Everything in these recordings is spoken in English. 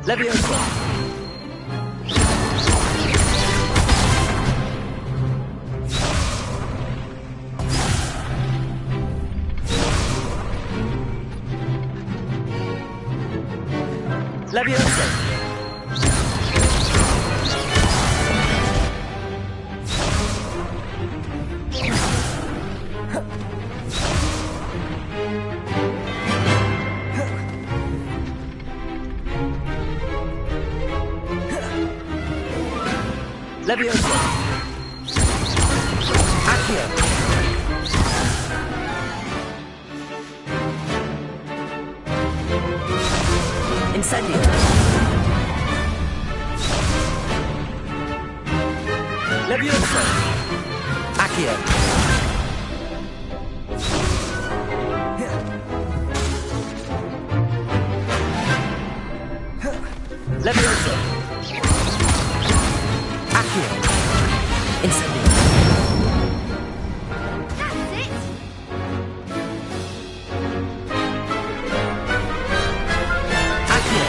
Leviosa. Leviosa. Leviosa. Accio. Incendio. Leviosa. Accio. Leviosa. Accio. Incendio. That's it! Accio.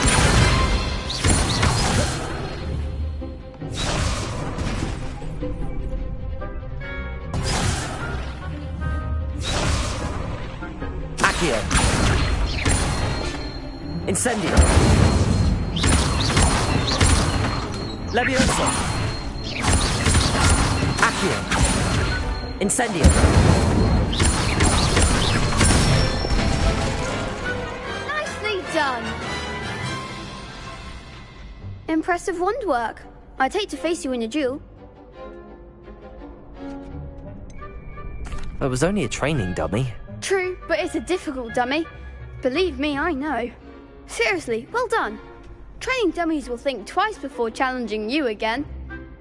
Accio. Incendio. Leviosa. Accio. Incendio. Nicely done! Impressive wand work. I'd hate to face you in a duel. It was only a training dummy. True, but it's a difficult dummy. Believe me, I know. Seriously, well done. Training dummies will think twice before challenging you again.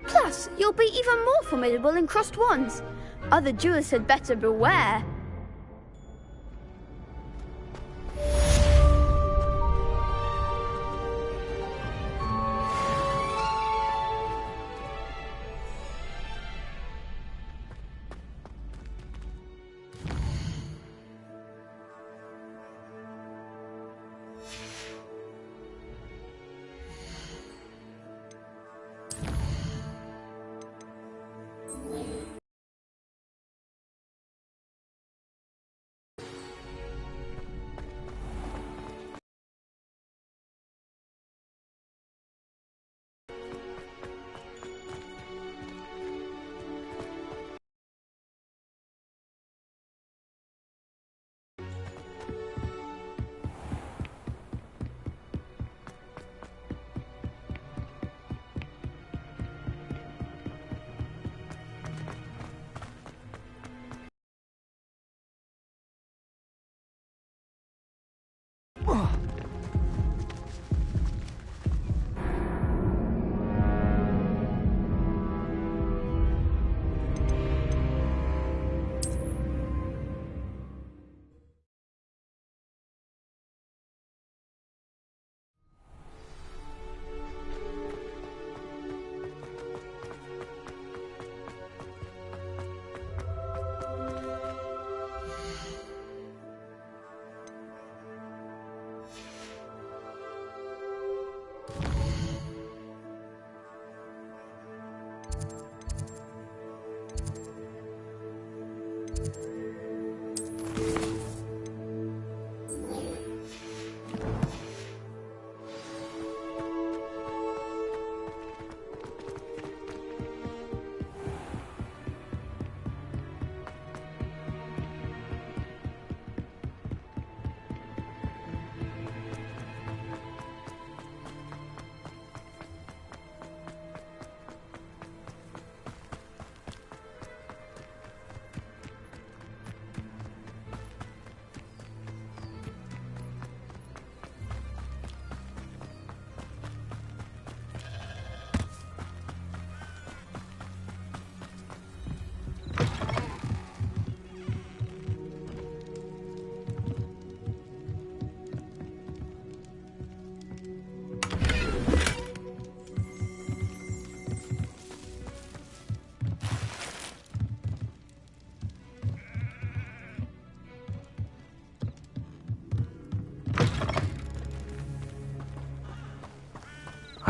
Plus, you'll be even more formidable in crossed wands. Other duelists had better beware.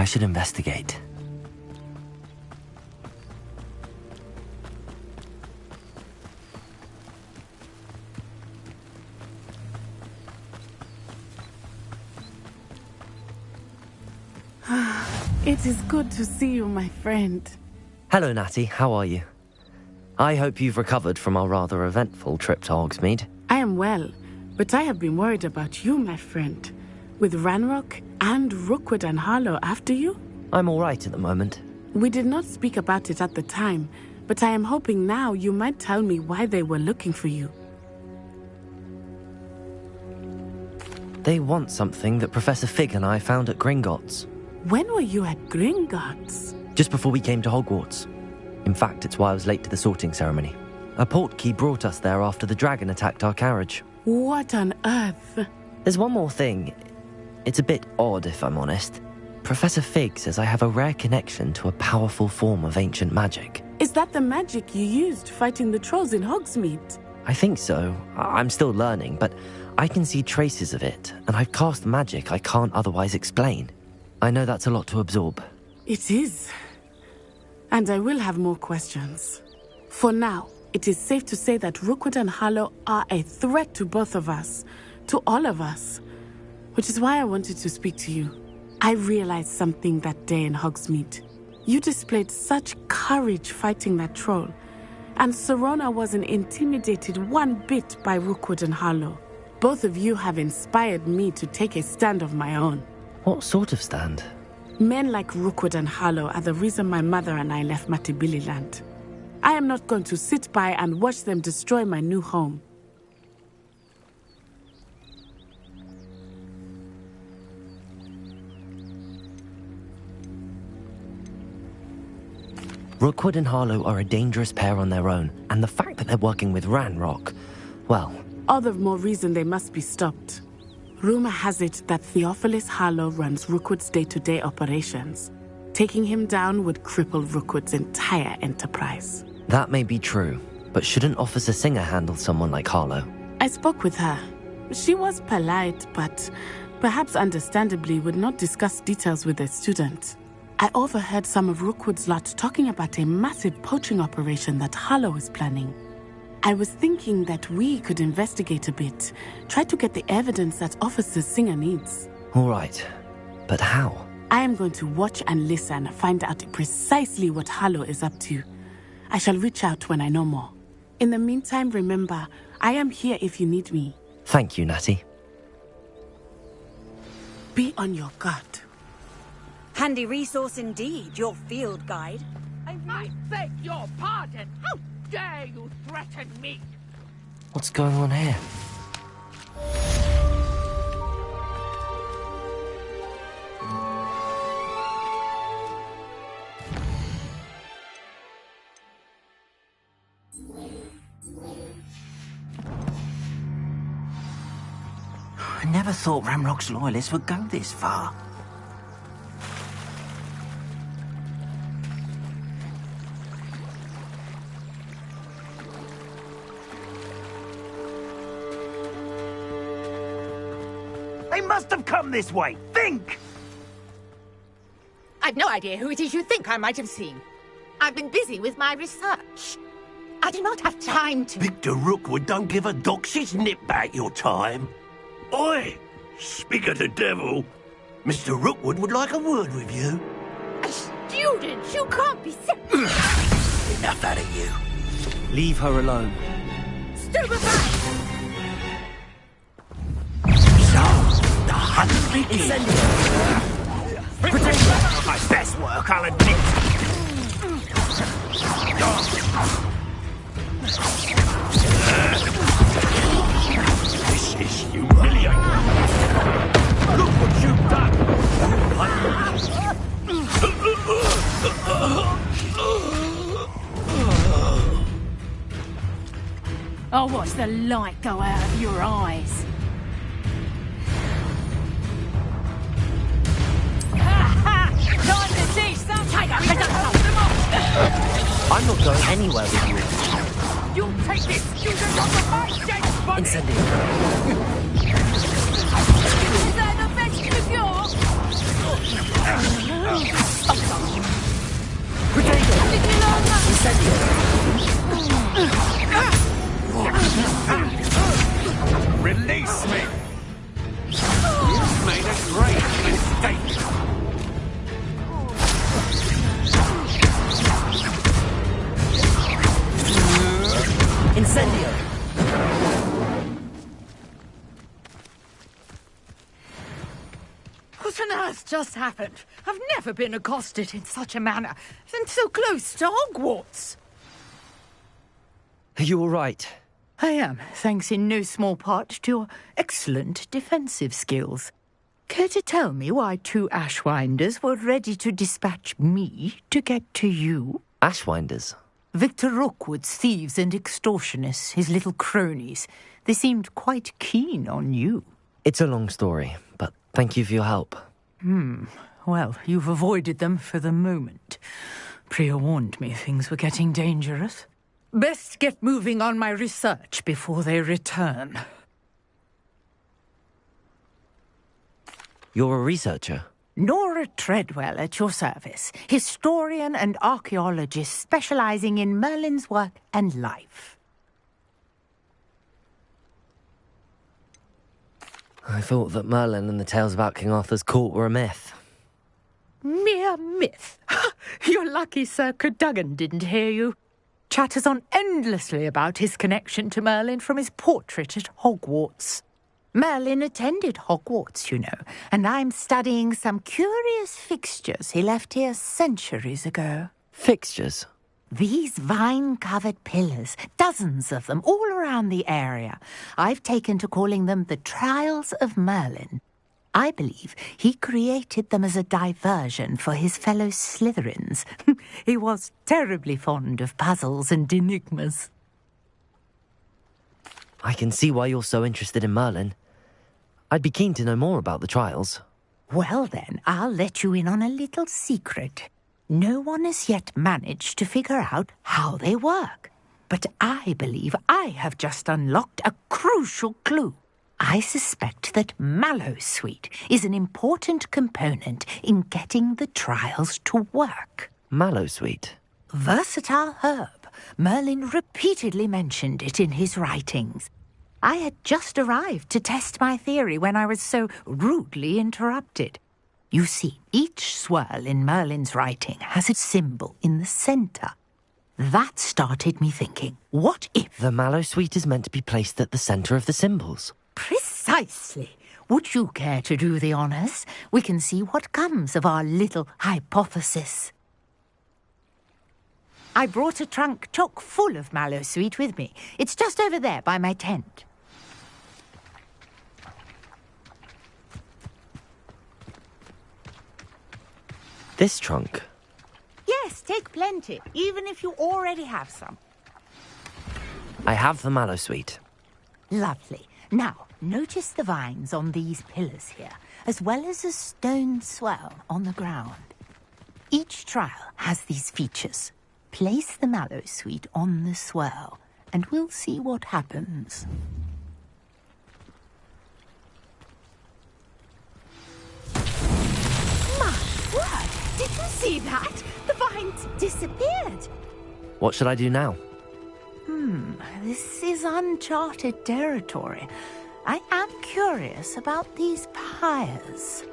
I should investigate. It is good to see you, my friend. Hello, Natty. How are you? I hope you've recovered from our rather eventful trip to Hogsmeade. I am well, but I have been worried about you, my friend. With Ranrock and Rookwood and Harlow after you? I'm all right at the moment. We did not speak about it at the time, but I am hoping now you might tell me why they were looking for you. They want something that Professor Fig and I found at Gringotts. When were you at Gringotts? Just before we came to Hogwarts. In fact, it's why I was late to the sorting ceremony. A portkey brought us there after the dragon attacked our carriage. What on earth? There's one more thing. It's a bit odd, if I'm honest. Professor Fig says I have a rare connection to a powerful form of ancient magic. Is that the magic you used fighting the trolls in Hogsmeade? I think so. I'm still learning, but I can see traces of it, and I've cast magic I can't otherwise explain. I know that's a lot to absorb. It is. And I will have more questions. For now, it is safe to say that Rookwood and Harlow are a threat to both of us, to all of us. Which is why I wanted to speak to you. I realized something that day in Hogsmeade. You displayed such courage fighting that troll, and Serona wasn't intimidated one bit by Rookwood and Harlow. Both of you have inspired me to take a stand of my own. What sort of stand? Men like Rookwood and Harlow are the reason my mother and I left Matabeleland. I am not going to sit by and watch them destroy my new home. Rookwood and Harlow are a dangerous pair on their own, and the fact that they're working with Ranrock, well... All the more reason they must be stopped. Rumor has it that Theophilus Harlow runs Rookwood's day-to-day operations. Taking him down would cripple Rookwood's entire enterprise. That may be true, but shouldn't Officer Singer handle someone like Harlow? I spoke with her. She was polite, but perhaps understandably would not discuss details with a student. I overheard some of Rookwood's lot talking about a massive poaching operation that Harlow is planning. I was thinking that we could investigate a bit, try to get the evidence that Officer Singer needs. All right, but how? I am going to watch and listen, find out precisely what Harlow is up to. I shall reach out when I know more. In the meantime, remember, I am here if you need me. Thank you, Natty. Be on your guard. Handy resource indeed, your field guide. I beg your pardon. How dare you threaten me? What's going on here? I never thought Ranrock's loyalists would go this far. They must have come this way. Think! I've no idea who it is you think I might have seen. I've been busy with my research. I do not have time to... Victor Rookwood don't give a doxy's nip back your time. Oi! Speak of the devil. Mr. Rookwood would like a word with you. A student? You can't be so... Enough out of you. Leave her alone. Stupefy! So, the hunt begins. My best work, I'll admit. This is humiliating. Look what you've done. I'll watch the light go out of your eyes. Time to teach some I'm not going anywhere with you. You'll take this student off of my dead body! Incendio. Is that the best cure? What on earth just happened? I've never been accosted in such a manner, and so close to Hogwarts. Are you all right? I am, thanks in no small part to your excellent defensive skills. Care to tell me why 2 Ashwinders were ready to dispatch me to get to you? Ashwinders? Victor Rookwood's thieves and extortionists, his little cronies. They seemed quite keen on you. It's a long story, but thank you for your help. Well, you've avoided them for the moment. Priya warned me things were getting dangerous. Best get moving on my research before they return. You're a researcher? Nora Treadwell at your service, historian and archaeologist specializing in Merlin's work and life. I thought that Merlin and the tales about King Arthur's court were a myth. Mere myth. You're lucky Sir Cadogan didn't hear you. Chatters on endlessly about his connection to Merlin from his portrait at Hogwarts. Merlin attended Hogwarts, you know, and I'm studying some curious fixtures he left here centuries ago. Fixtures? These vine-covered pillars, dozens of them, all around the area. I've taken to calling them the Trials of Merlin. I believe he created them as a diversion for his fellow Slytherins. He was terribly fond of puzzles and enigmas. I can see why you're so interested in Merlin. I'd be keen to know more about the trials. Well then, I'll let you in on a little secret. No one has yet managed to figure out how they work. But I believe I have just unlocked a crucial clue. I suspect that Mallowsweet is an important component in getting the trials to work. Mallowsweet? Versatile herb. Merlin repeatedly mentioned it in his writings. I had just arrived to test my theory when I was so rudely interrupted. You see, each swirl in Merlin's writing has a symbol in the centre. That started me thinking, what if... The Mallowsweet is meant to be placed at the centre of the symbols. Precisely. Would you care to do the honours? We can see what comes of our little hypothesis. I brought a trunk chock full of Mallowsweet with me. It's just over there by my tent. This trunk? Yes, take plenty, even if you already have some. I have the Mallowsweet. Lovely. Now, notice the vines on these pillars here, as well as a stone swell on the ground. Each trial has these features. Place the Mallowsweet on the swell, and we'll see what happens. My word! Did you see that? The vines disappeared. What should I do now? This is uncharted territory. I am curious about these pyres.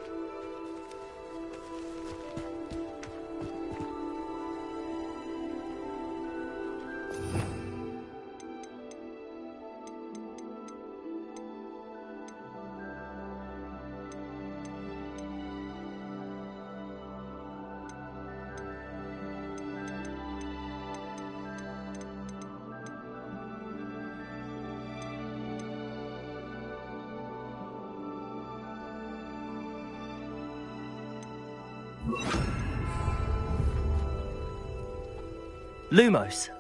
Lumos.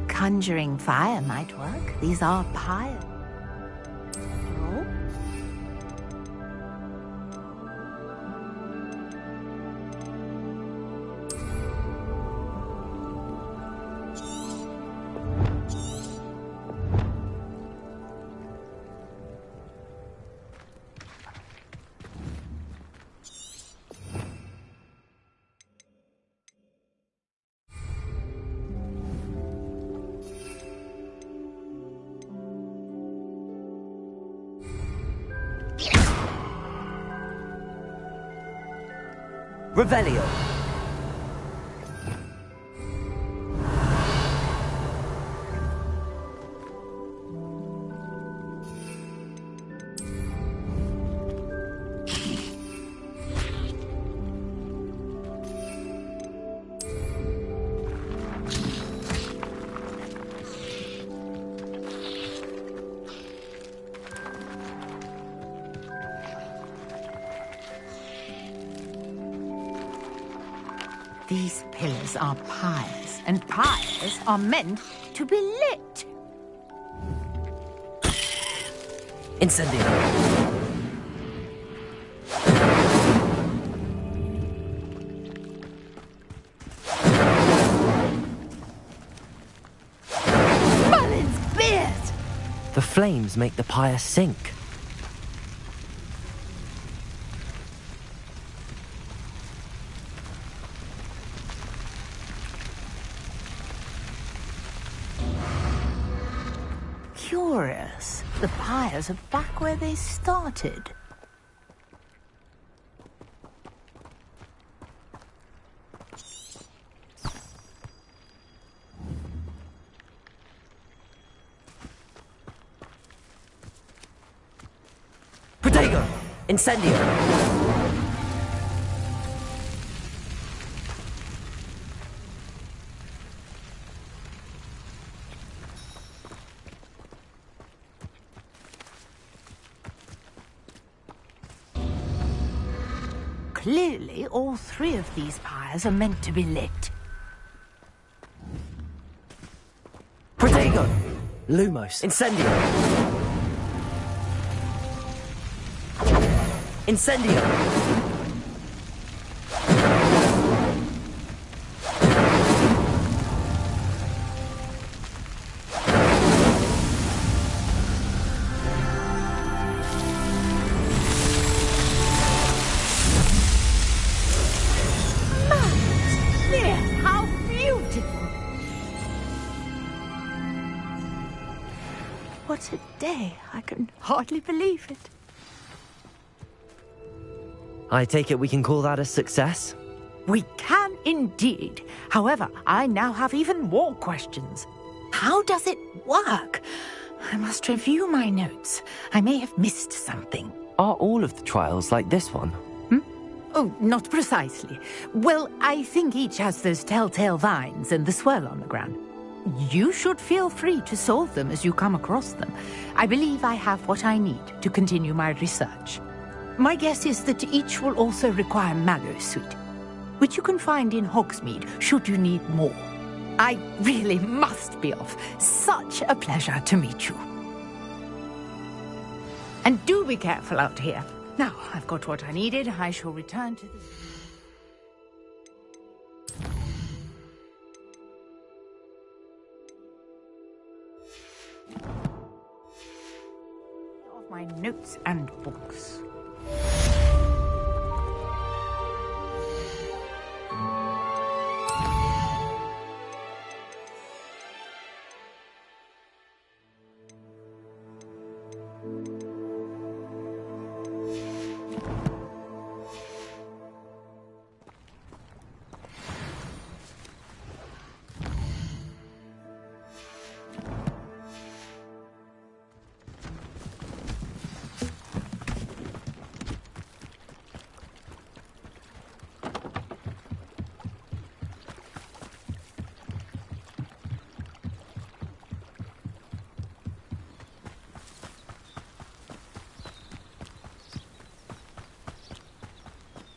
Conjuring fire might work. These are pyres. Revelio. These pillars are pyres, and pyres are meant to be lit. Incendio. Mullins' beard! The flames make the pyre sink. Curious. The pyres are back where they started. Protego. Incendio. Clearly, all three of these pyres are meant to be lit. Protego. Lumos. Incendio. Incendio. How beautiful! What a day. I can hardly believe it. I take it we can call that a success? We can indeed. However, I now have even more questions. How does it work? I must review my notes. I may have missed something. Are all of the trials like this one? Oh, not precisely. Well, I think each has those telltale vines and the swirl on the ground. You should feel free to solve them as you come across them. I believe I have what I need to continue my research. My guess is that each will also require mallow sweet, which you can find in Hogsmeade should you need more. I really must be off. Such a pleasure to meet you. And do be careful out here. Now, I've got what I needed. I shall return to the... of my notes and books.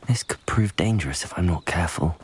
This could prove dangerous if I'm not careful.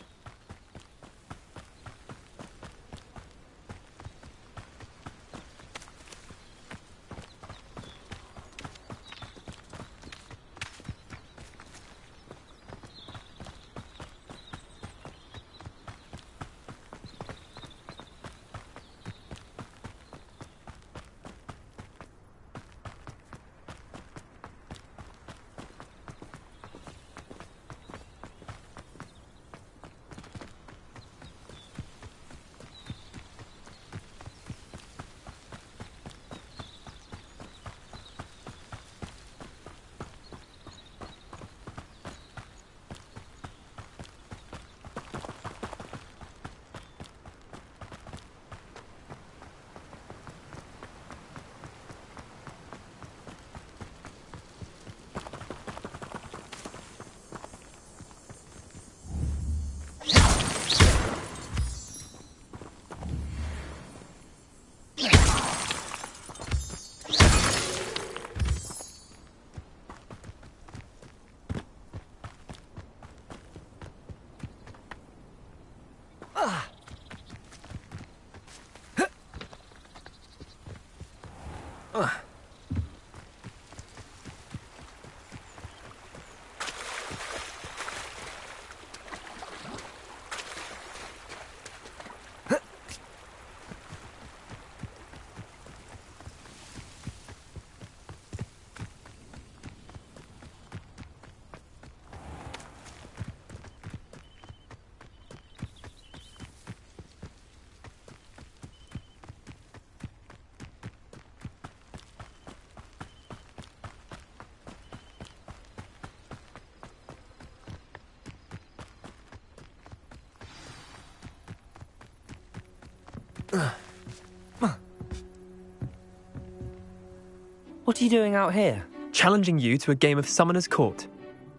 What are you doing out here? Challenging you to a game of Summoner's Court.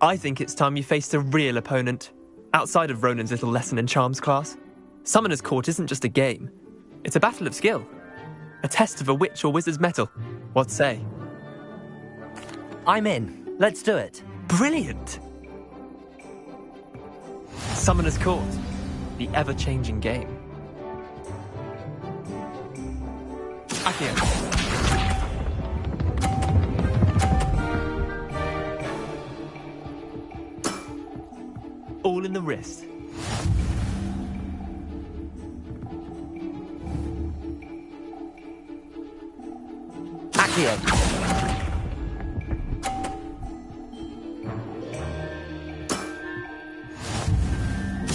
I think it's time you faced a real opponent, outside of Ronan's little lesson in charms class. Summoner's Court isn't just a game. It's a battle of skill. A test of a witch or wizard's mettle. What say? I'm in. Let's do it. Brilliant! Summoner's Court. The ever-changing game. Accio. All in the wrist. Accio.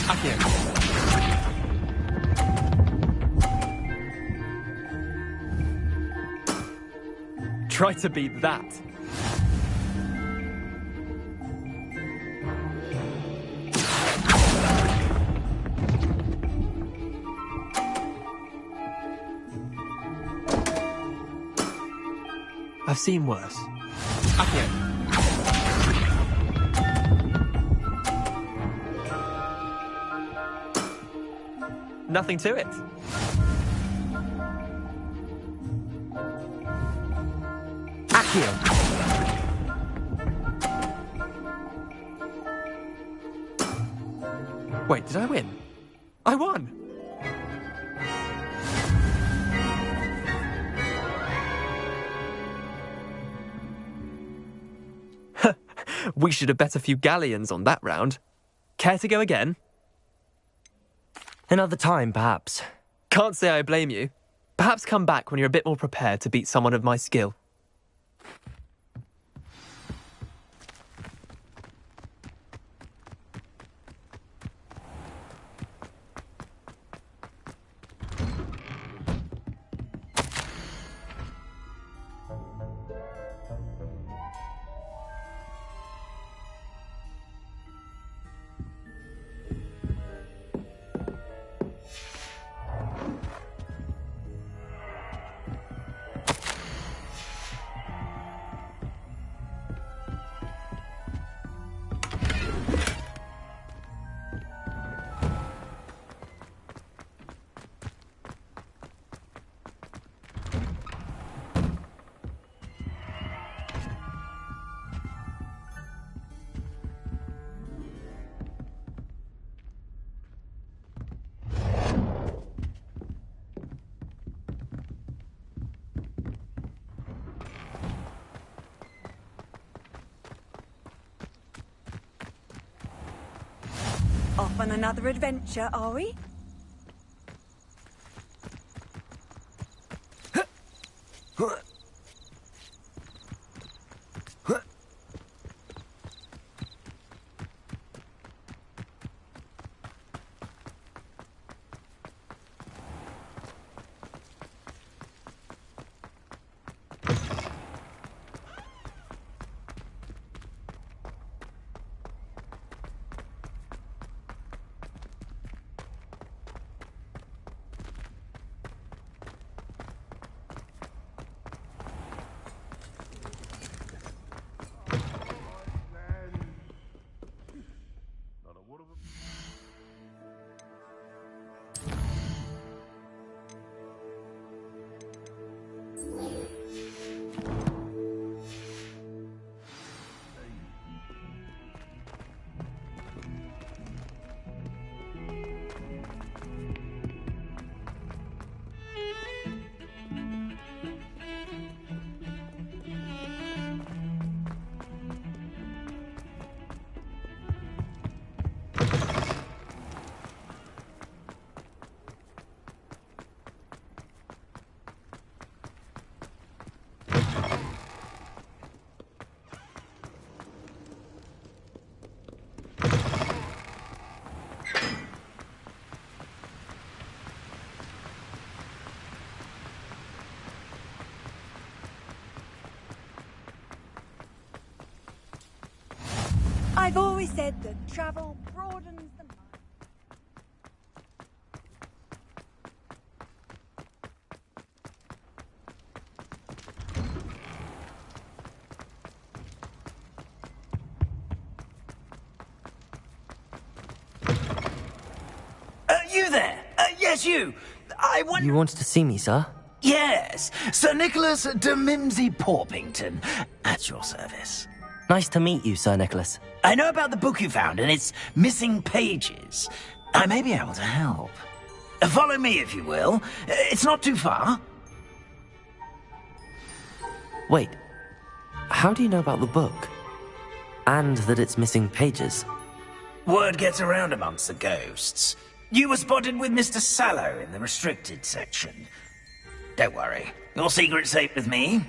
Accio. Try to beat that. I've seen worse. Accio. Nothing to it. Accio. Wait, did I win? I won! We should have bet a few galleons on that round. Care to go again? Another time, perhaps. Can't say I blame you. Perhaps come back when you're a bit more prepared to beat someone of my skill. Off on another adventure, are we? I've always said that travel broadens the mind. You there? Yes, you. I want... You wanted to see me, sir? Yes, Sir Nicholas de Mimsy Porpington, at your service. Nice to meet you, Sir Nicholas. I know about the book you found and its missing pages. I may be able to help. Follow me, if you will. It's not too far. Wait, how do you know about the book? And that it's missing pages? Word gets around amongst the ghosts. You were spotted with Mr. Sallow in the restricted section. Don't worry, your secret's safe with me.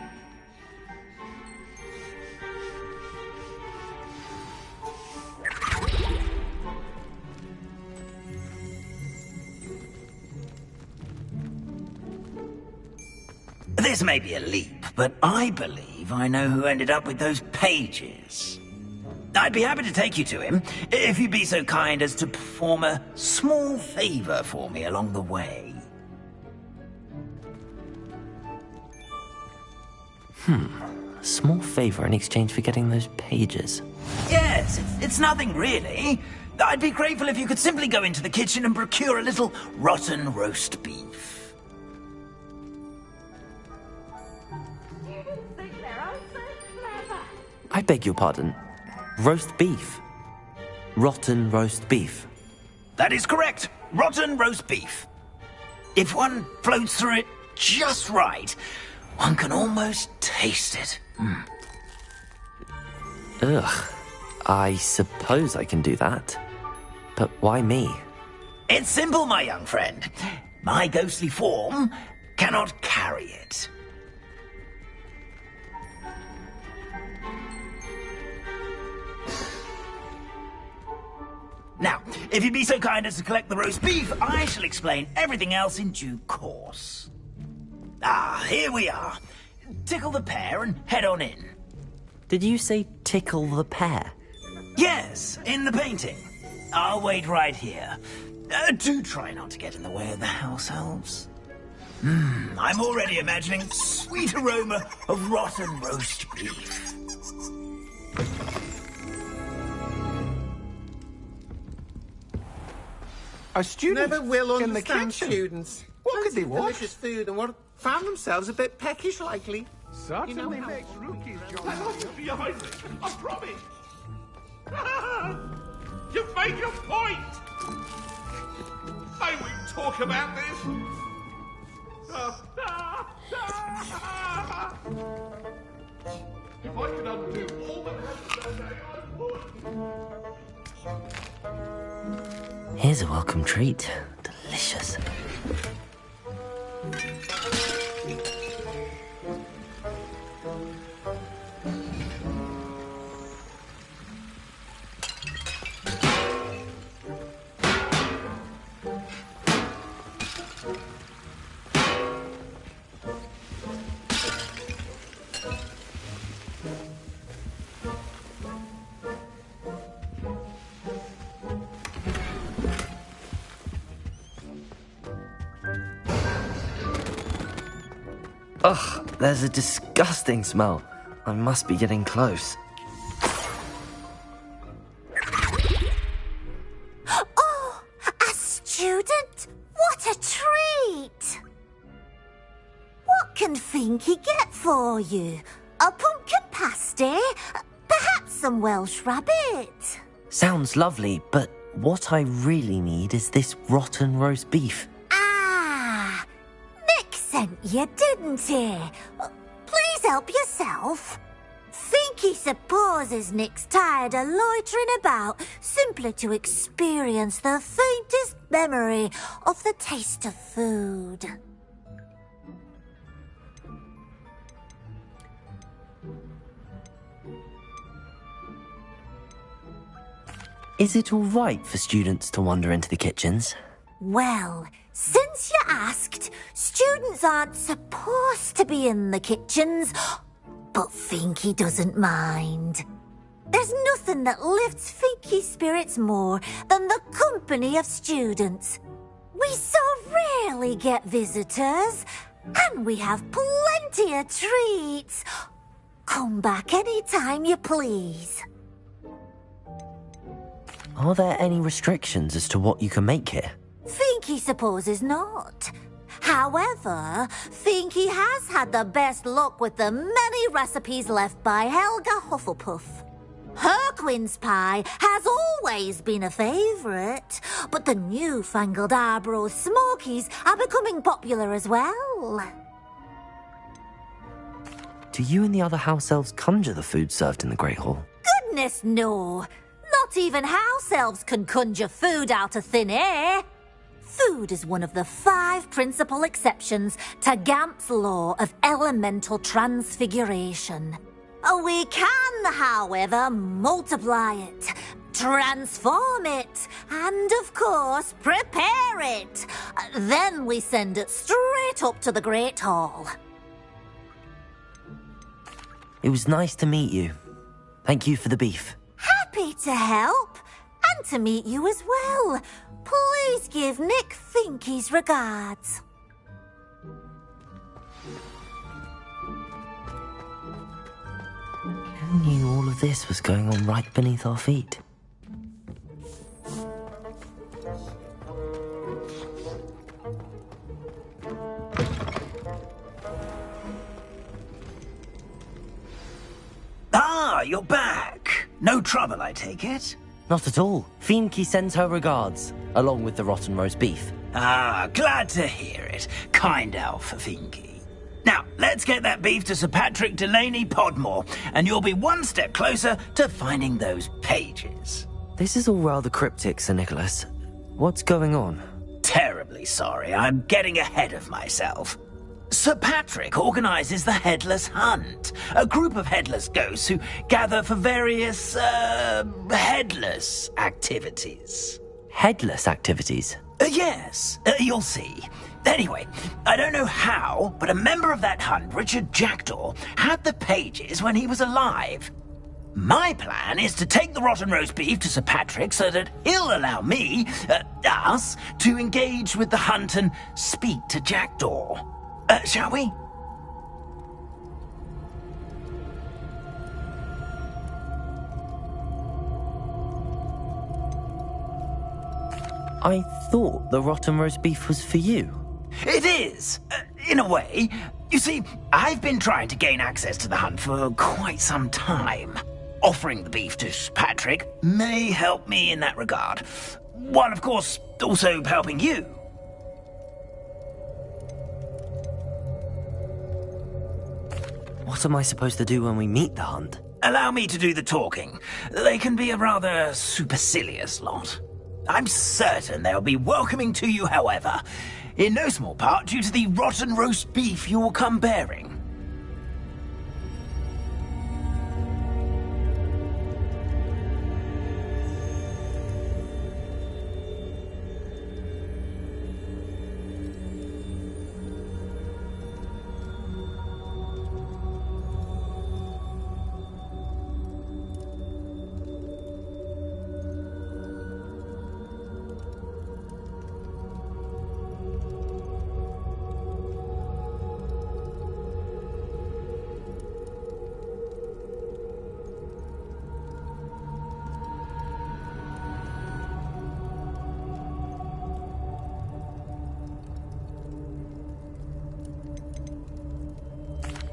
This may be a leap, but I believe I know who ended up with those pages. I'd be happy to take you to him, if you'd be so kind as to perform a small favor for me along the way. A small favor in exchange for getting those pages. Yes, it's nothing really. I'd be grateful if you could simply go into the kitchen and procure a little rotten roast beef. I beg your pardon. Roast beef. Rotten roast beef. That is correct. Rotten roast beef. If one floats through it just right, one can almost taste it. Ugh. I suppose I can do that. But why me? It's simple, my young friend. My ghostly form cannot carry it. Now, if you'd be so kind as to collect the roast beef, I shall explain everything else in due course. Ah, here we are. Tickle the pear and head on in. Did you say tickle the pear? Yes, in the painting. I'll wait right here. Do try not to get in the way of the house elves. I'm already imagining sweet aroma of rotten roast beef. A student Never will in the understand kitchen. students. What could they want? Delicious food and what found themselves a bit peckish lately. Certainly makes rookies I jolly. wasn't behind me. I promise. You've made your point. I won't talk about this. If I could undo all that happened that day, I would. Here's a welcome treat. Delicious. Ugh, there's a disgusting smell. I must be getting close. Oh, a student? What a treat! What can Finky get for you? A pumpkin pasty? Perhaps some Welsh rabbit? Sounds lovely, but what I really need is this rotten roast beef. Ah, Nick sent you, didn't he? Please help yourself. Finky supposes Nick's tired of loitering about simply to experience the faintest memory of the taste of food. Is it all right for students to wander into the kitchens? Well, since you asked, students aren't supposed to be in the kitchens, but Finky doesn't mind. There's nothing that lifts Finky's spirits more than the company of students. We so rarely get visitors, and we have plenty of treats. Come back any time you please. Are there any restrictions as to what you can make here? Finky supposes not. However, Finky has had the best luck with the many recipes left by Helga Hufflepuff. Her quince pie has always been a favourite, but the newfangled Arbroath Smokies are becoming popular as well. Do you and the other house elves conjure the food served in the Great Hall? Goodness no! Not even house elves can conjure food out of thin air. Food is one of the 5 principal exceptions to Gamp's law of elemental transfiguration. We can, however, multiply it, transform it, and, of course, prepare it. Then we send it straight up to the Great Hall. It was nice to meet you. Thank you for the beef. Happy to help, and to meet you as well. Please give Nick Finky's regards. Who knew all of this was going on right beneath our feet? Ah, you're back. No trouble, I take it? Not at all. Fienke sends her regards, along with the rotten roast beef. Ah, glad to hear it. Kind elf, Fienke. Now, let's get that beef to Sir Patrick Delaney Podmore, and you'll be one step closer to finding those pages. This is all rather cryptic, Sir Nicholas. What's going on? Terribly sorry, I'm getting ahead of myself. Sir Patrick organises the Headless Hunt, a group of headless ghosts who gather for various, headless activities. Headless activities? Yes, you'll see. Anyway, I don't know how, but a member of that hunt, Richard Jackdaw, had the pages when he was alive. My plan is to take the rotten roast beef to Sir Patrick so that he'll allow me, us, to engage with the hunt and speak to Jackdaw. Shall we? I thought the rotten roast beef was for you. It is, in a way. You see, I've been trying to gain access to the hunt for quite some time. Offering the beef to Patrick may help me in that regard, while of course also helping you. What am I supposed to do when we meet the hunt? Allow me to do the talking. They can be a rather supercilious lot. I'm certain they'll be welcoming to you, however, in no small part due to the rotten roast beef you'll come bearing.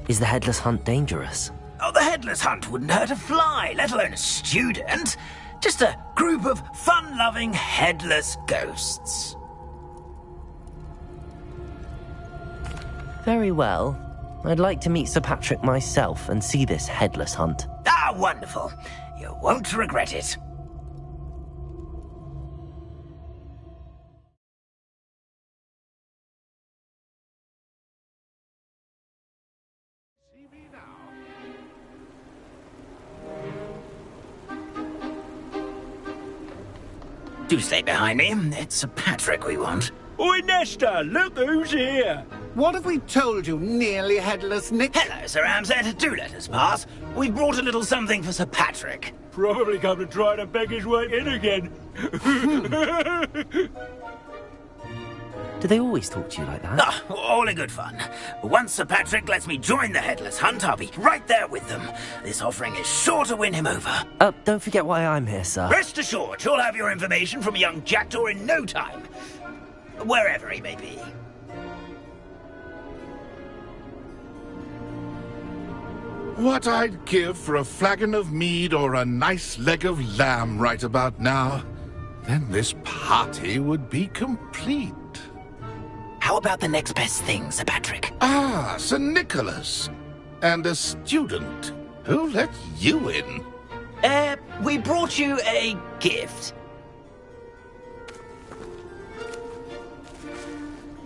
Is the Headless Hunt dangerous? Oh, the Headless Hunt wouldn't hurt a fly, let alone a student. Just a group of fun-loving headless ghosts. Very well. I'd like to meet Sir Patrick myself and see this Headless Hunt. Ah, wonderful. You won't regret it. Do stay behind me. It's Sir Patrick we want. Oi, Nesta, look who's here. What have we told you, nearly headless Nick? Hello, Sir Amset. Do let us pass. We brought a little something for Sir Patrick. Probably come to try to beg his way in again. Do they always talk to you like that? Ah, all in good fun. Once Sir Patrick lets me join the Headless Hunt, I'll be right there with them. This offering is sure to win him over. Don't forget why I'm here, sir. Rest assured, you'll have your information from young Jackdaw in no time. wherever he may be. What I'd give for a flagon of mead or a nice leg of lamb right about now. Then this party would be complete. How about the next best thing, Sir Patrick? Ah, Sir Nicholas. And a student. Who let you in? We brought you a gift.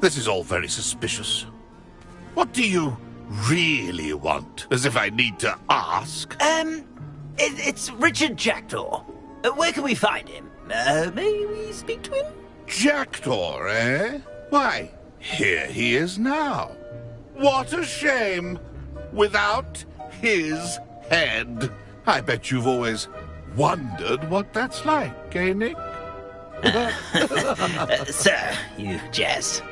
This is all very suspicious. What do you really want? As if I need to ask. It's Richard Jackdaw. Where can we find him? May we speak to him? Jackdaw, eh? Why, here he is now. What a shame. Without his head. I bet you've always wondered what that's like, eh, Nick? Sir, you jest.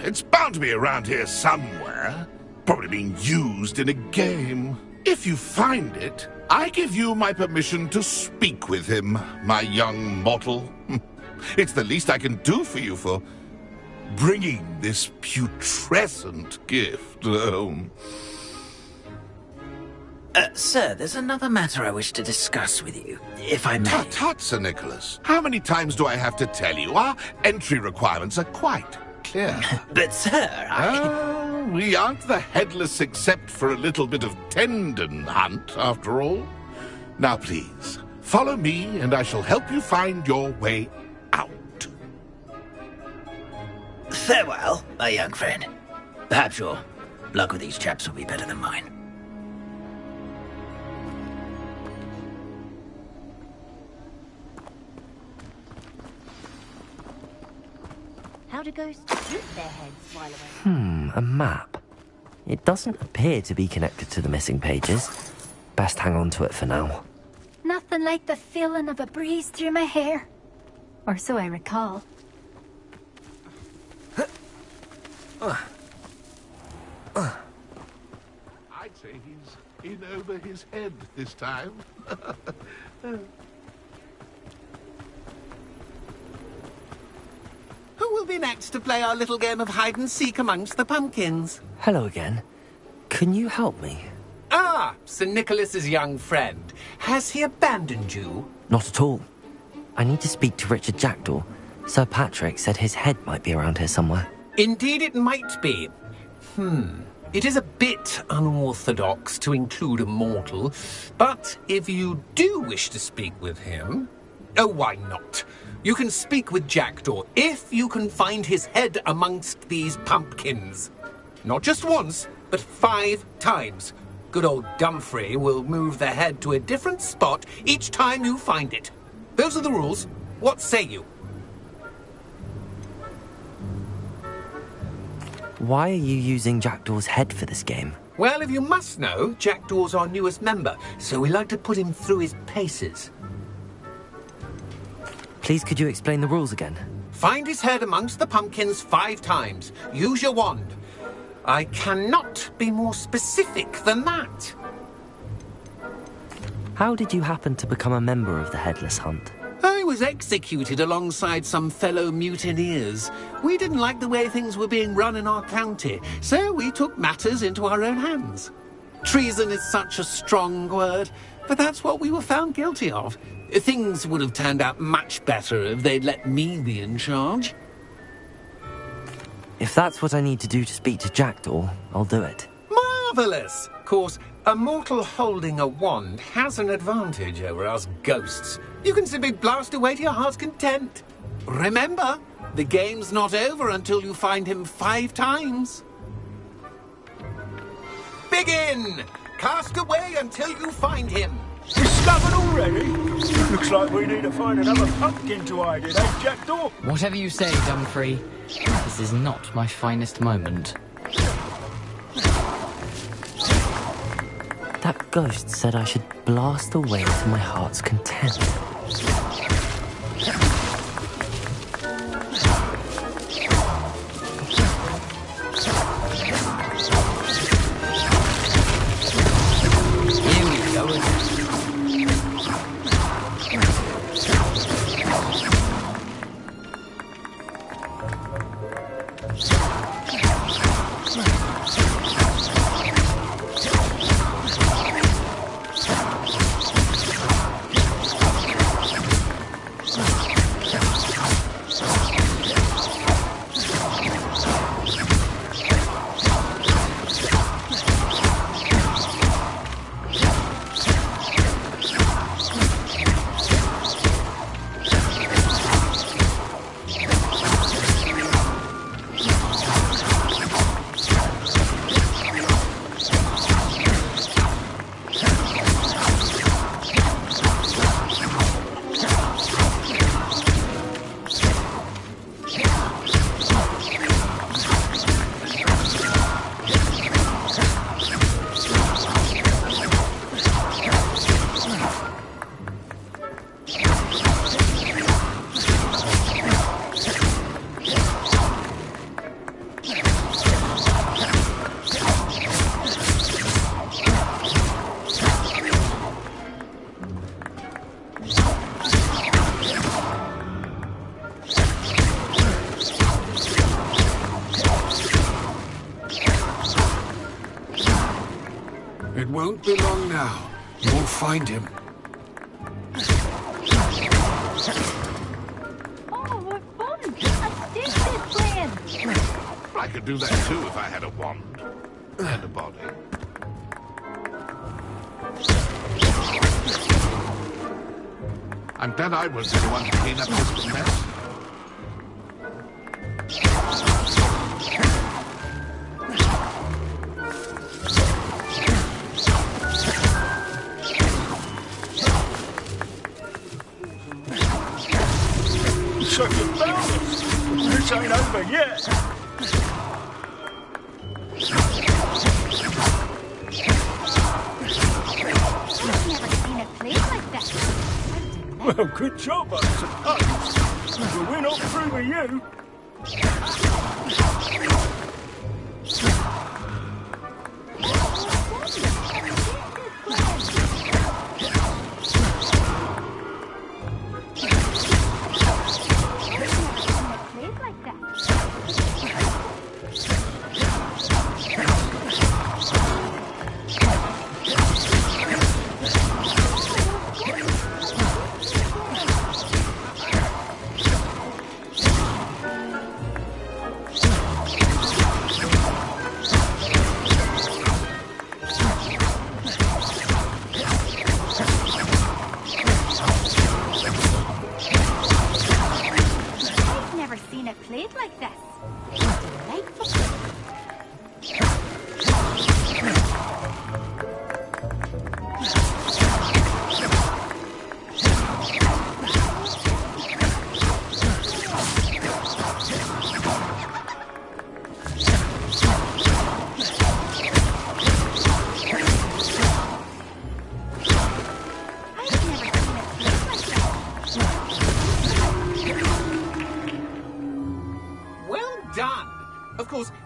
It's bound to be around here somewhere. Probably being used in a game. If you find it, I give you my permission to speak with him, my young mortal. It's the least I can do for you for bringing this putrescent gift home. Sir, there's another matter I wish to discuss with you, if I may. Tut, tut, Sir Nicholas. How many times do I have to tell you? Our entry requirements are quite clear. But, sir, we aren't the headless except for a little bit of tendon hunt, after all. Now, please, follow me, and I shall help you find your way out. Farewell, my young friend. Perhaps your luck with these chaps will be better than mine. How do ghosts keep their heads while away? A map. It doesn't appear to be connected to the missing pages. Best hang on to it for now. Nothing like the feeling of a breeze through my hair. Or so I recall. I'd say he's in over his head this time. Who will be next to play our little game of hide-and-seek amongst the pumpkins? Hello again. Can you help me? Ah, Sir Nicholas's young friend. Has he abandoned you? Not at all. I need to speak to Richard Jackdaw. Sir Patrick said his head might be around here somewhere. Indeed it might be. It is a bit unorthodox to include a mortal, but if you do wish to speak with him... Oh, why not? You can speak with Jackdaw if you can find his head amongst these pumpkins. Not just once, but 5 times. Good old Dumfrey will move the head to a different spot each time you find it. Those are the rules. What say you? Why are you using Jackdaw's head for this game? Well, if you must know, Jackdaw's our newest member, so we like to put him through his paces. Please, could you explain the rules again? Find his head amongst the pumpkins 5 times. Use your wand. I cannot be more specific than that. How did you happen to become a member of the Headless Hunt? I was executed alongside some fellow mutineers. We didn't like the way things were being run in our county, so we took matters into our own hands. Treason is such a strong word, but that's what we were found guilty of. Things would have turned out much better if they'd let me be in charge. If that's what I need to do to speak to Jackdaw, I'll do it. Marvellous! Of course, a mortal holding a wand has an advantage over us ghosts. You can simply blast away to your heart's content. Remember, the game's not over until you find him 5 times. Begin! Cast away until you find him. Discovered already? Looks like we need to find another pumpkin to hide in, eh, Jackdaw? Whatever you say, Dumfrey. This is not my finest moment. That ghost said I should blast away to my heart's content. Here we go. It won't be long now. You won't find him. Oh, what fun! A stick is playing! I could do that too if I had a wand and a body. I'm glad I wasn't the one to clean up this mess. Such a balance! This ain't over yet! I've never seen it played like that. Well, good job, I suppose. But we're not through with you.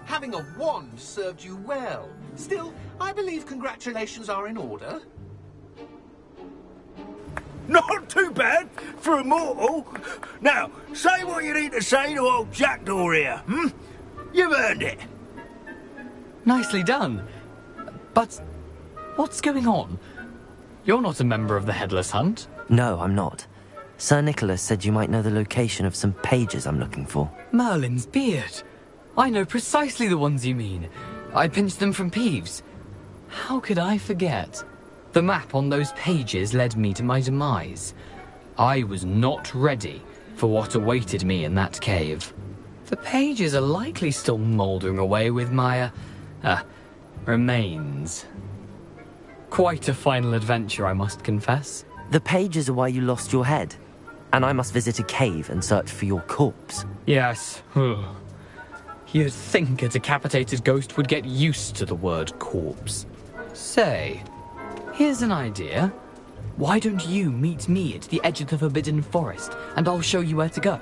Having a wand served you well. Still, I believe congratulations are in order. Not too bad for a mortal. Now, say what you need to say to old Jackdaw here, hmm? You've earned it. Nicely done. But what's going on? You're not a member of the Headless Hunt. No, I'm not. Sir Nicholas said you might know the location of some pages I'm looking for. Merlin's beard. I know precisely the ones you mean. I pinched them from Peeves. How could I forget? The map on those pages led me to my demise. I was not ready for what awaited me in that cave. The pages are likely still mouldering away with my, remains. Quite a final adventure, I must confess. The pages are why you lost your head, and I must visit a cave and search for your corpse. Yes. You'd think a decapitated ghost would get used to the word corpse. Say, here's an idea. Why don't you meet me at the edge of the Forbidden Forest, and I'll show you where to go?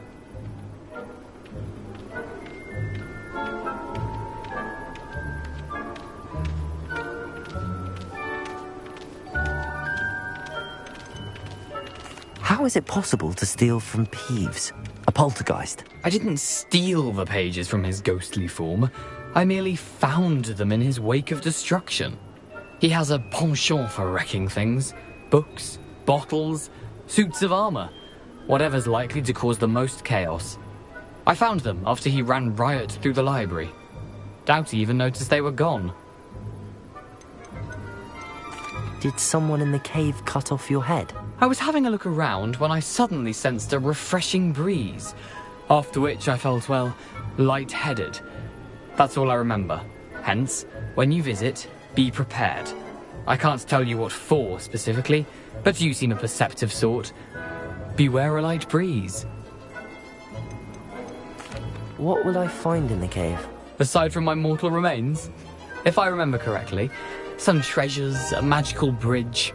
How is it possible to steal from Peeves, a poltergeist. I didn't steal the pages from his ghostly form. I merely found them in his wake of destruction. He has a penchant for wrecking things. Books, bottles, suits of armor. Whatever's likely to cause the most chaos. I found them after he ran riot through the library. Doubt he even noticed they were gone. Did someone in the cave cut off your head? I was having a look around when I suddenly sensed a refreshing breeze, after which I felt, well, lightheaded. That's all I remember. Hence, when you visit, be prepared. I can't tell you what for specifically, but you seem a perceptive sort. Beware a light breeze. What will I find in the cave? Aside from my mortal remains? If I remember correctly, some treasures, a magical bridge.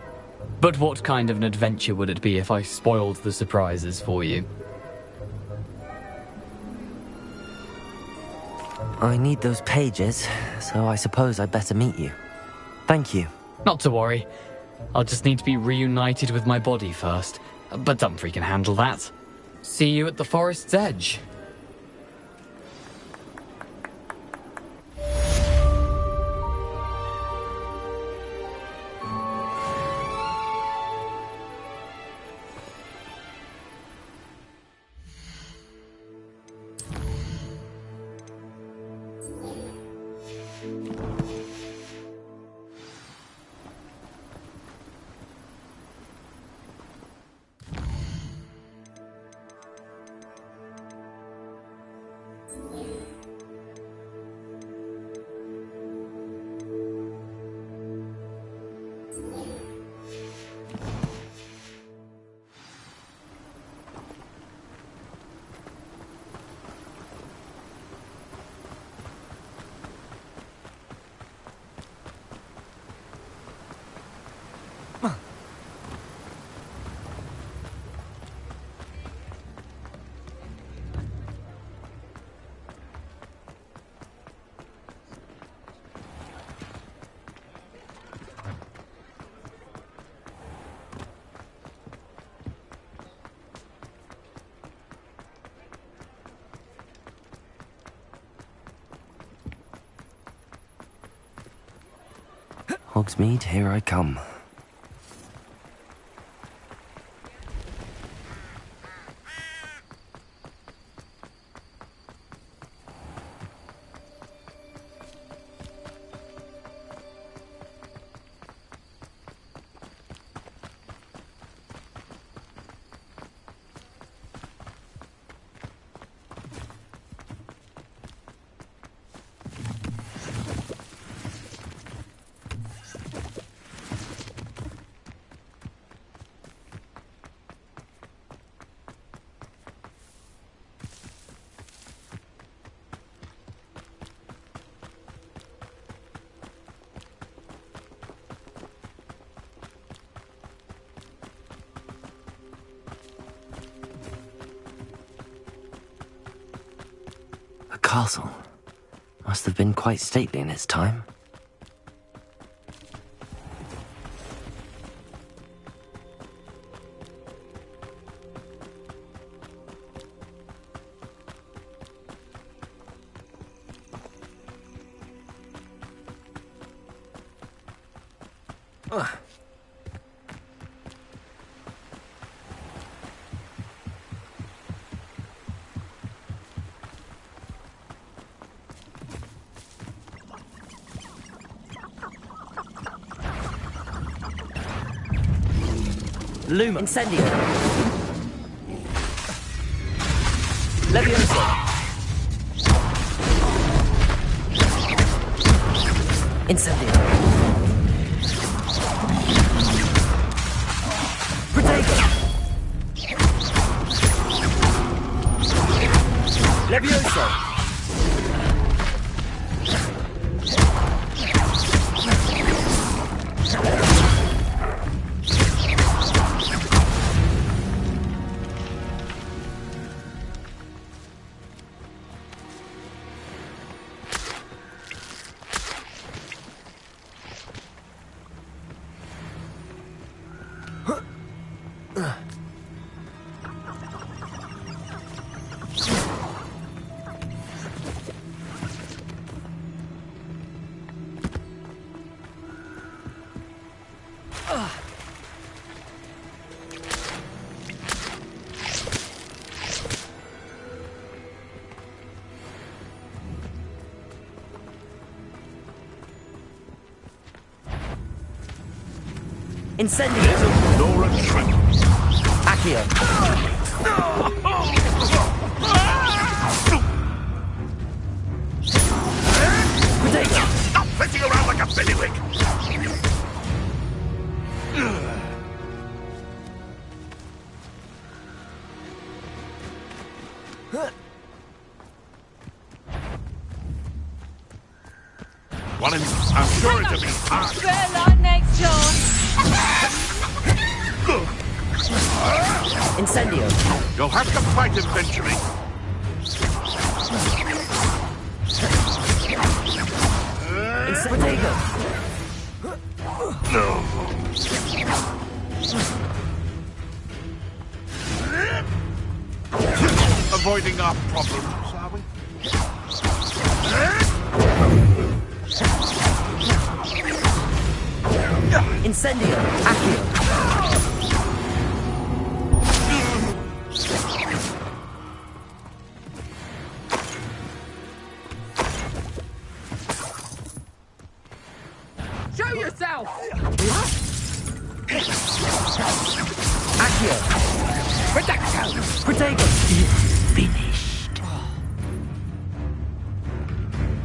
But what kind of an adventure would it be if I spoiled the surprises for you? I need those pages, so I suppose I'd better meet you. Thank you. Not to worry. I'll just need to be reunited with my body first. But Dumfries can handle that. See you at the forest's edge. Hogsmeade, here I come. The castle must have been quite stately in its time. Luma. Incendio. Leviosa. Incendio. Protego. Leviosa. Incendio! Nor a trick. Accio! Protego! Stop flitting around like a billywig! One in, I'm sure it'll be hard. Better luck next time. Incendio! You'll have to fight eventually. Protego! No. Avoiding our problems, are we? Incendio! Accio! Show yourself! Accio! Protecto! Protego! Finished.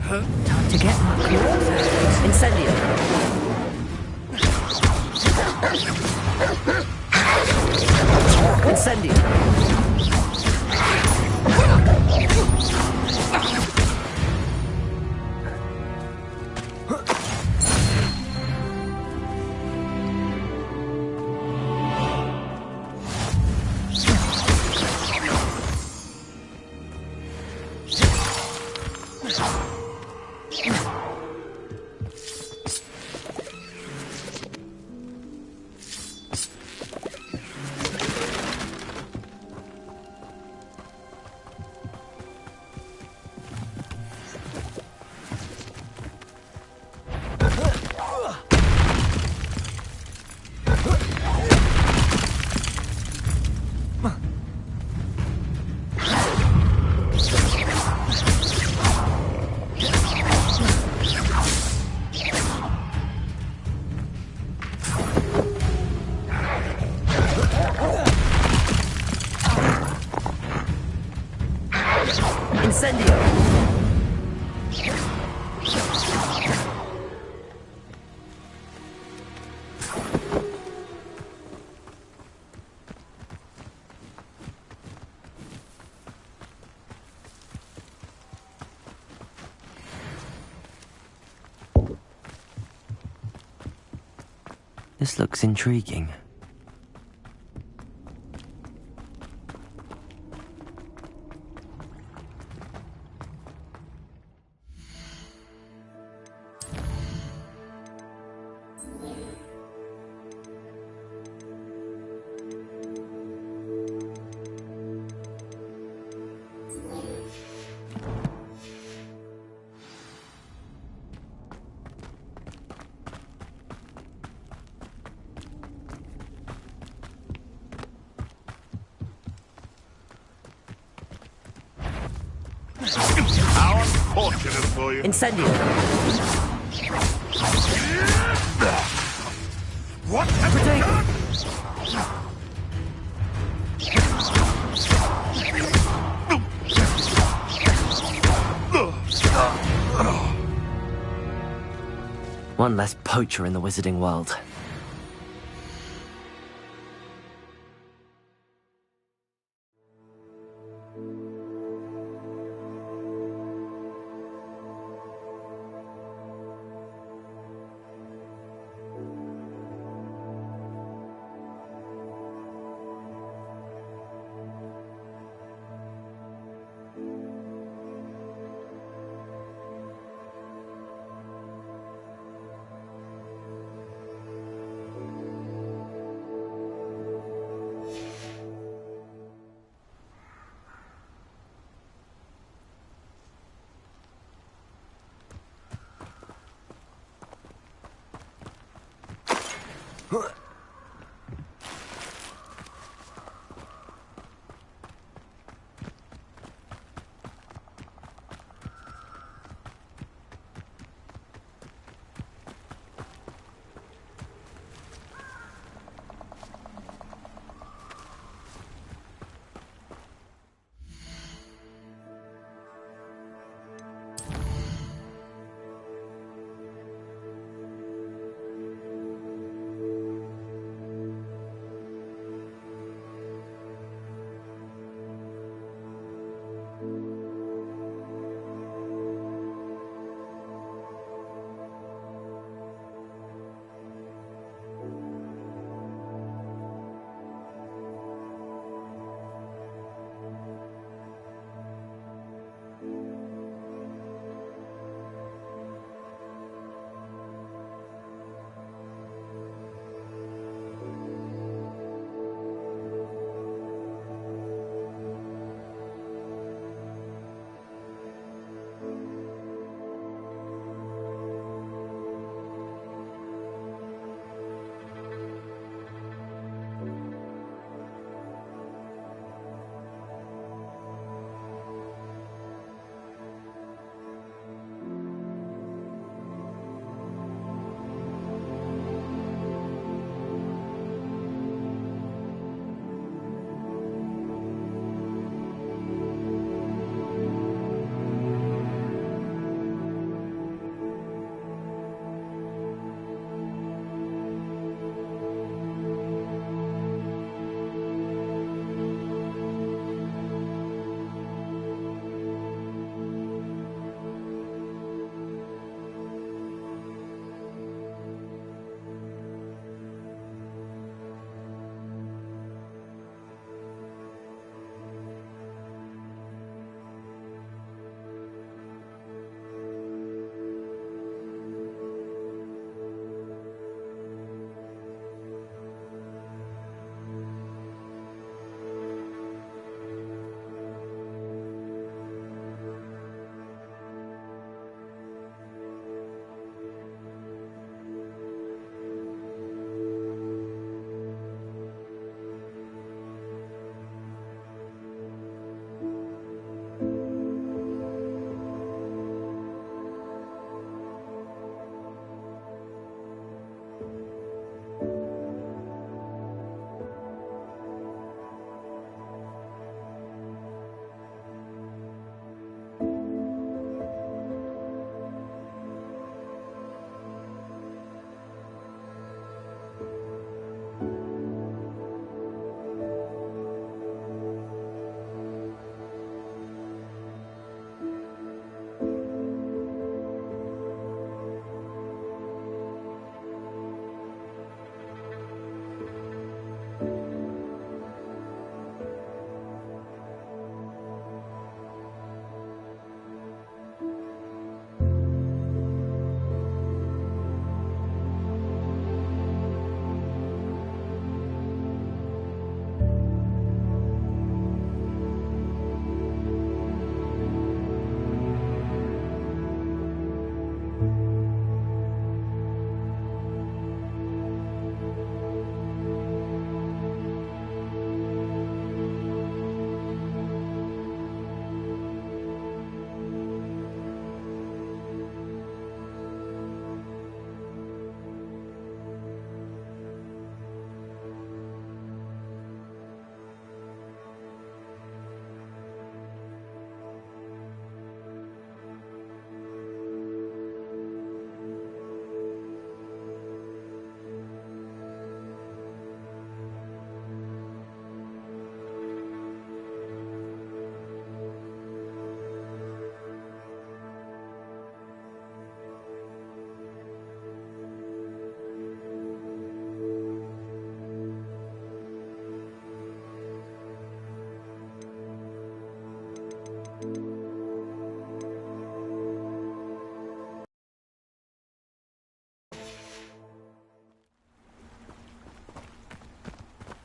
Time to get my claws out. Incendio! Incendio! Incendio! This looks intriguing. How unfortunate for you. Incendio! What have you done? One less poacher in the wizarding world.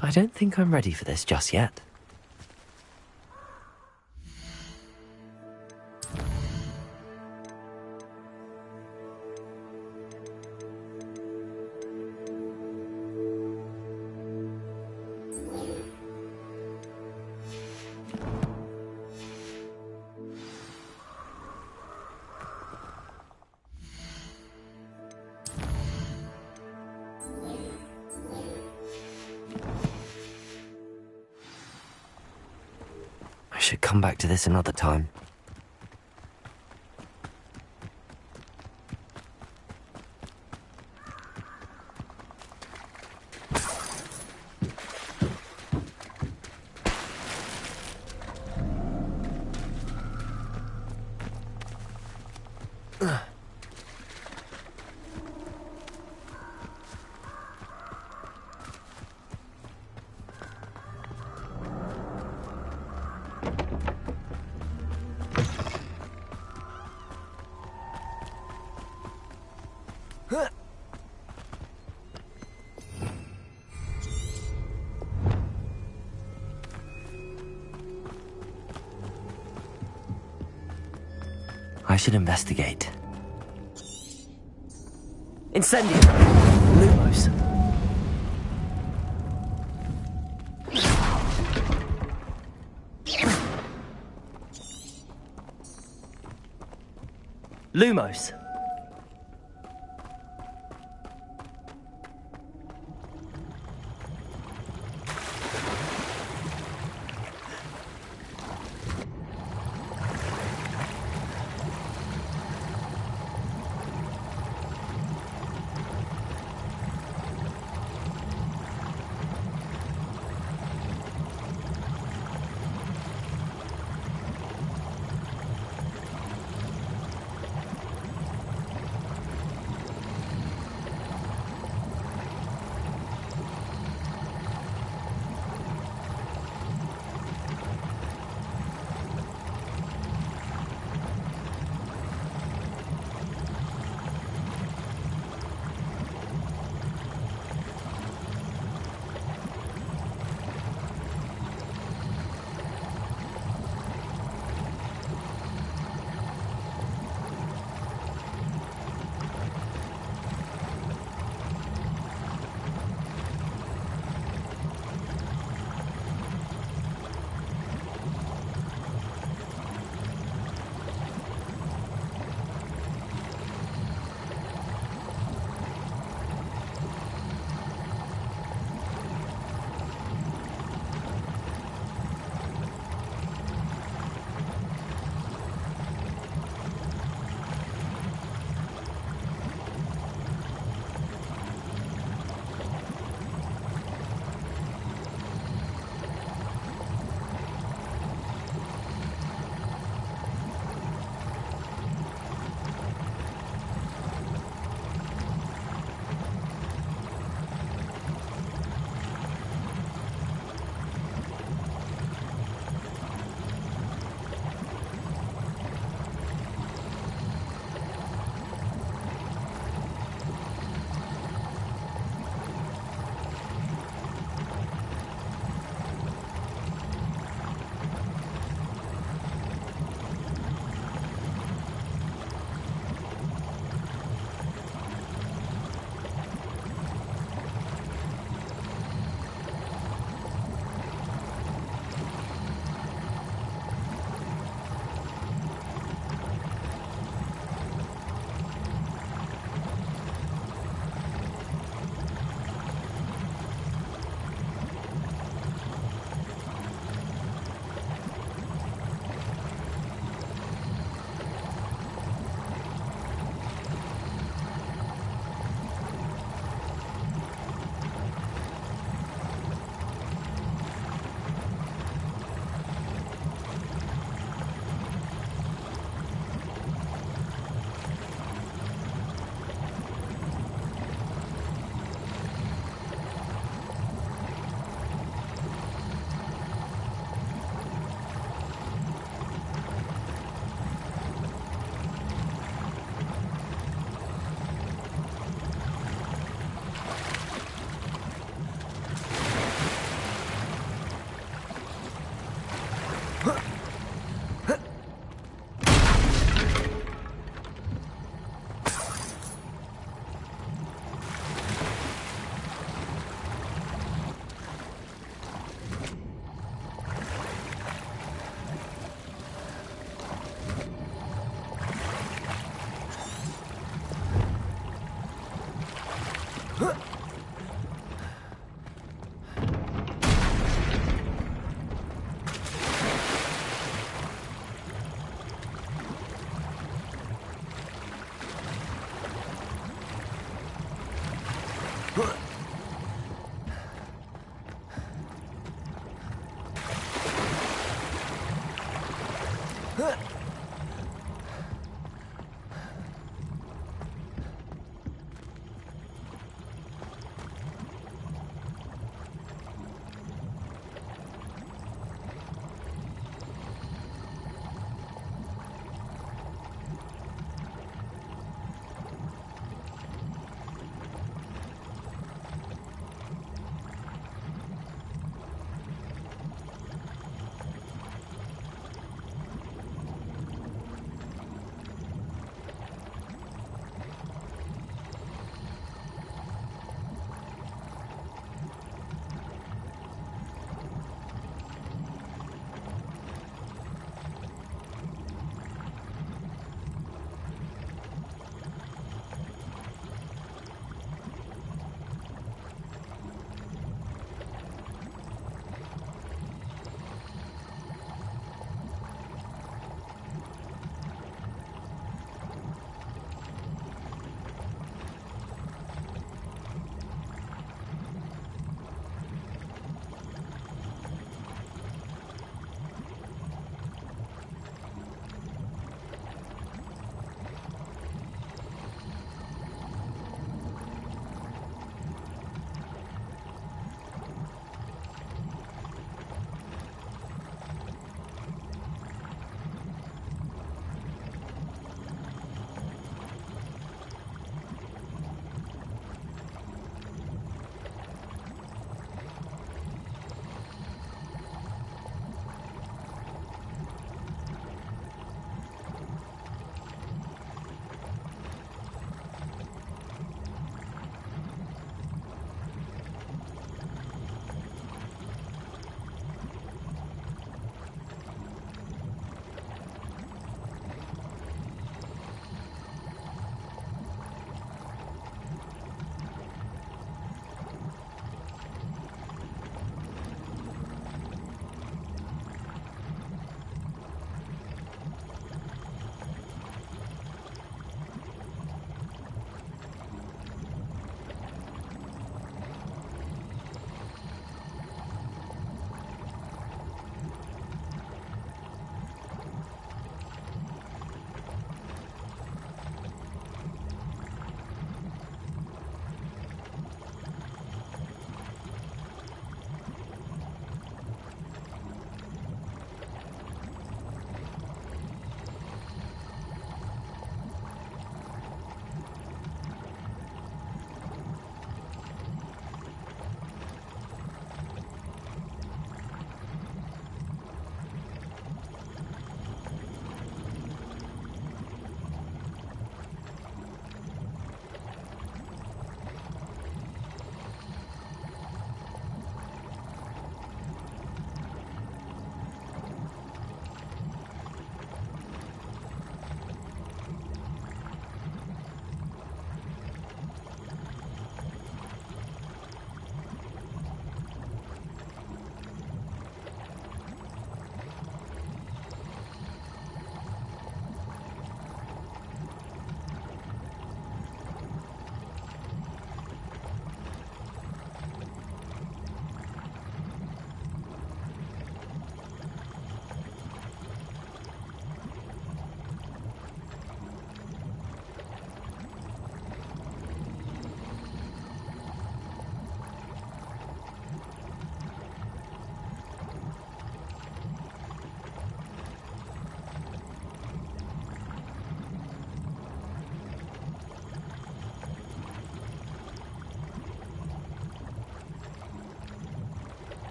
I don't think I'm ready for this just yet. I should come back to this another time. I should investigate. Incendio! Lumos! Lumos!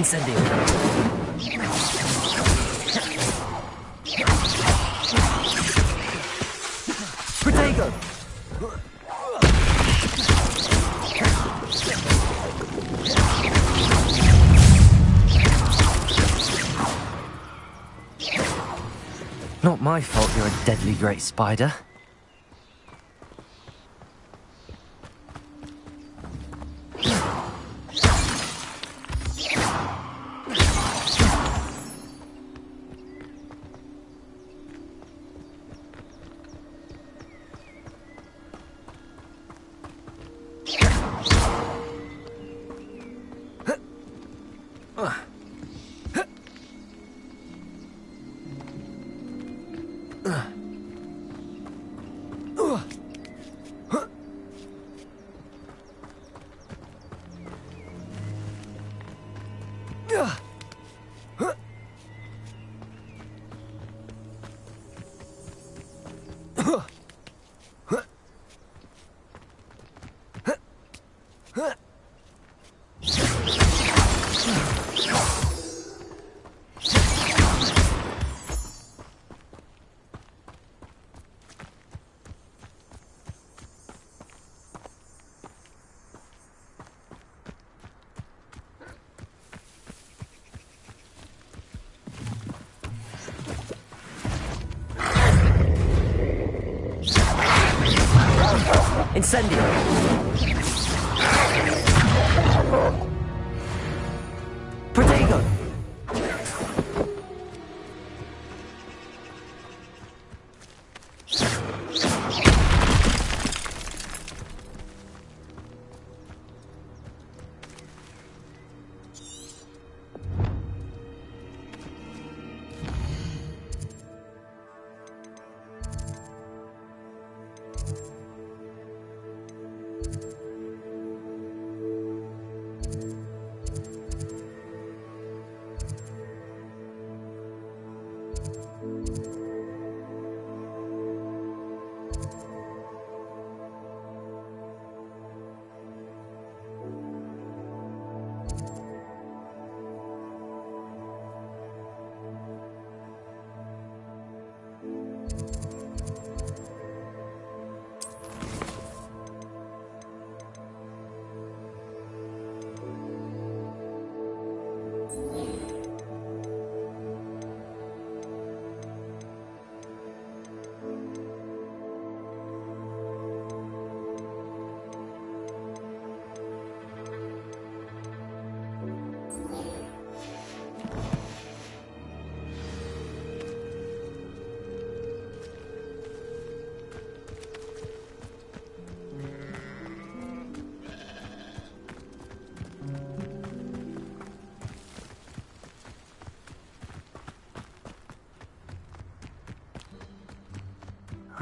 Incendio. Protego. Not my fault you're a deadly great spider. Incendio! Protego!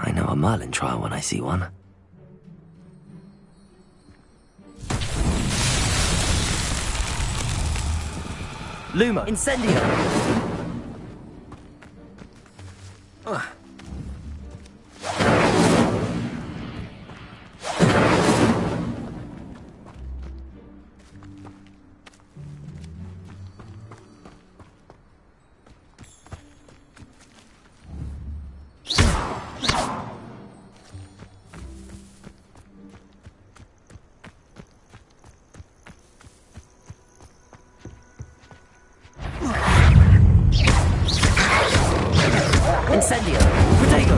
I know a Merlin trial when I see one. Luma! Incendio! Incendio! Protego!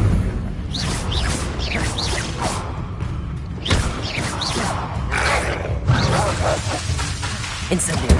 Incendio!